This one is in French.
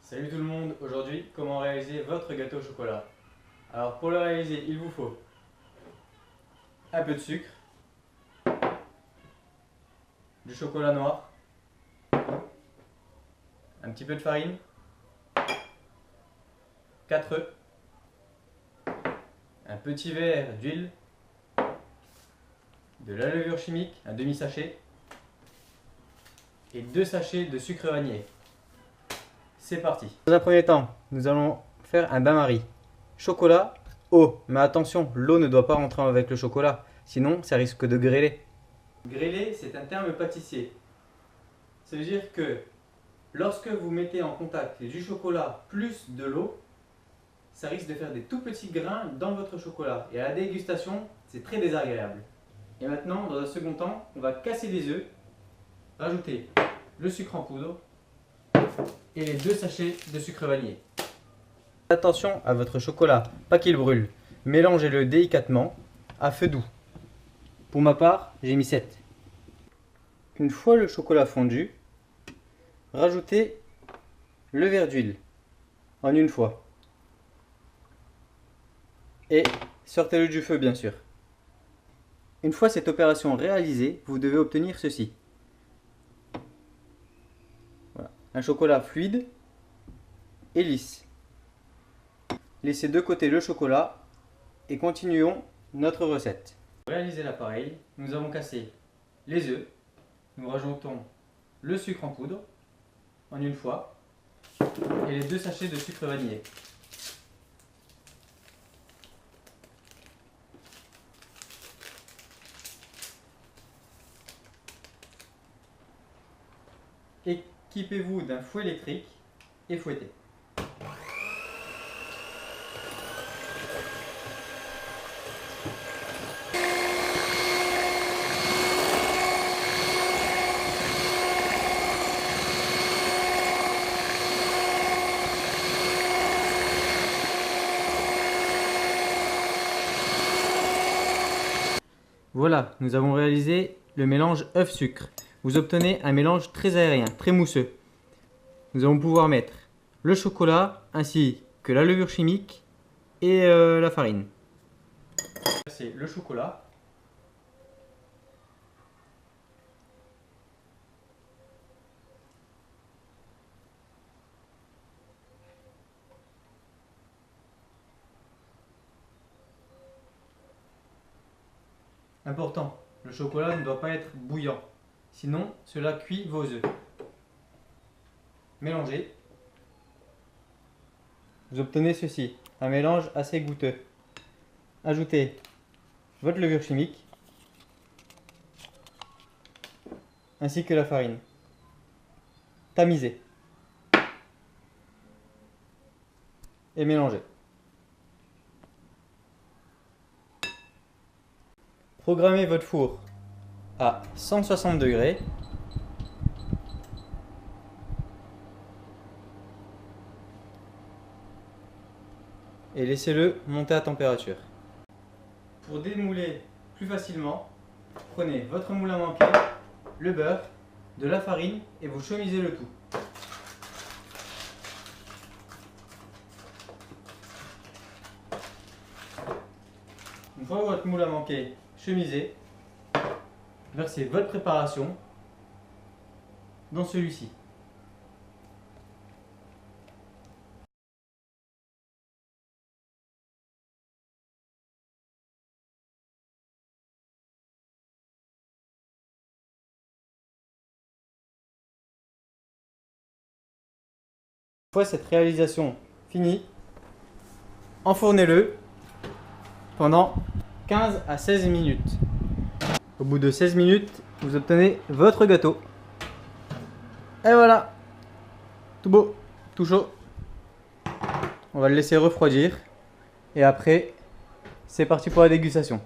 Salut tout le monde, aujourd'hui comment réaliser votre gâteau au chocolat. Alors pour le réaliser il vous faut un peu de sucre, du chocolat noir, un petit peu de farine, 4 œufs, un petit verre d'huile, de la levure chimique, un demi-sachet et 2 sachets de sucre vanillé. C'est parti. Dans un premier temps, nous allons faire un bain-marie. Chocolat, eau. Mais attention, l'eau ne doit pas rentrer avec le chocolat, sinon ça risque de grêler. Grêler, c'est un terme pâtissier. Ça veut dire que lorsque vous mettez en contact du chocolat plus de l'eau, ça risque de faire des tout petits grains dans votre chocolat. Et à la dégustation, c'est très désagréable. Et maintenant, dans un second temps, on va casser les œufs, rajouter le sucre en poudre et les 2 sachets de sucre vanillé. Attention à votre chocolat, pas qu'il brûle. Mélangez-le délicatement à feu doux. Pour ma part, j'ai mis 7. Une fois le chocolat fondu, rajoutez le verre d'huile en une fois. Et sortez-le du feu bien sûr. Une fois cette opération réalisée, vous devez obtenir ceci. Voilà. Un chocolat fluide et lisse. Laissez de côté le chocolat et continuons notre recette. Pour réaliser l'appareil, nous avons cassé les œufs, nous rajoutons le sucre en poudre en une fois et les 2 sachets de sucre vanillé. Équipez-vous d'un fouet électrique et fouettez. Voilà, nous avons réalisé le mélange œuf-sucre. Vous obtenez un mélange très aérien, très mousseux. Nous allons pouvoir mettre le chocolat ainsi que la levure chimique et la farine. C'est le chocolat. Important, le chocolat ne doit pas être bouillant, sinon cela cuit vos œufs. Mélangez. Vous obtenez ceci, un mélange assez goûteux. Ajoutez votre levure chimique ainsi que la farine. Tamisez et mélangez. Programmez votre four à 160 degrés et laissez-le monter à température. Pour démouler plus facilement, prenez votre moule à manquer, le beurre, de la farine et vous chemisez le tout. Une fois votre moule à manquer chemisé, versez votre préparation dans celui-ci. Une fois cette réalisation finie, enfournez-le pendant 15 à 16 minutes. Au bout de 16 minutes, vous obtenez votre gâteau. Et voilà, tout beau, tout chaud. On va le laisser refroidir et après, c'est parti pour la dégustation.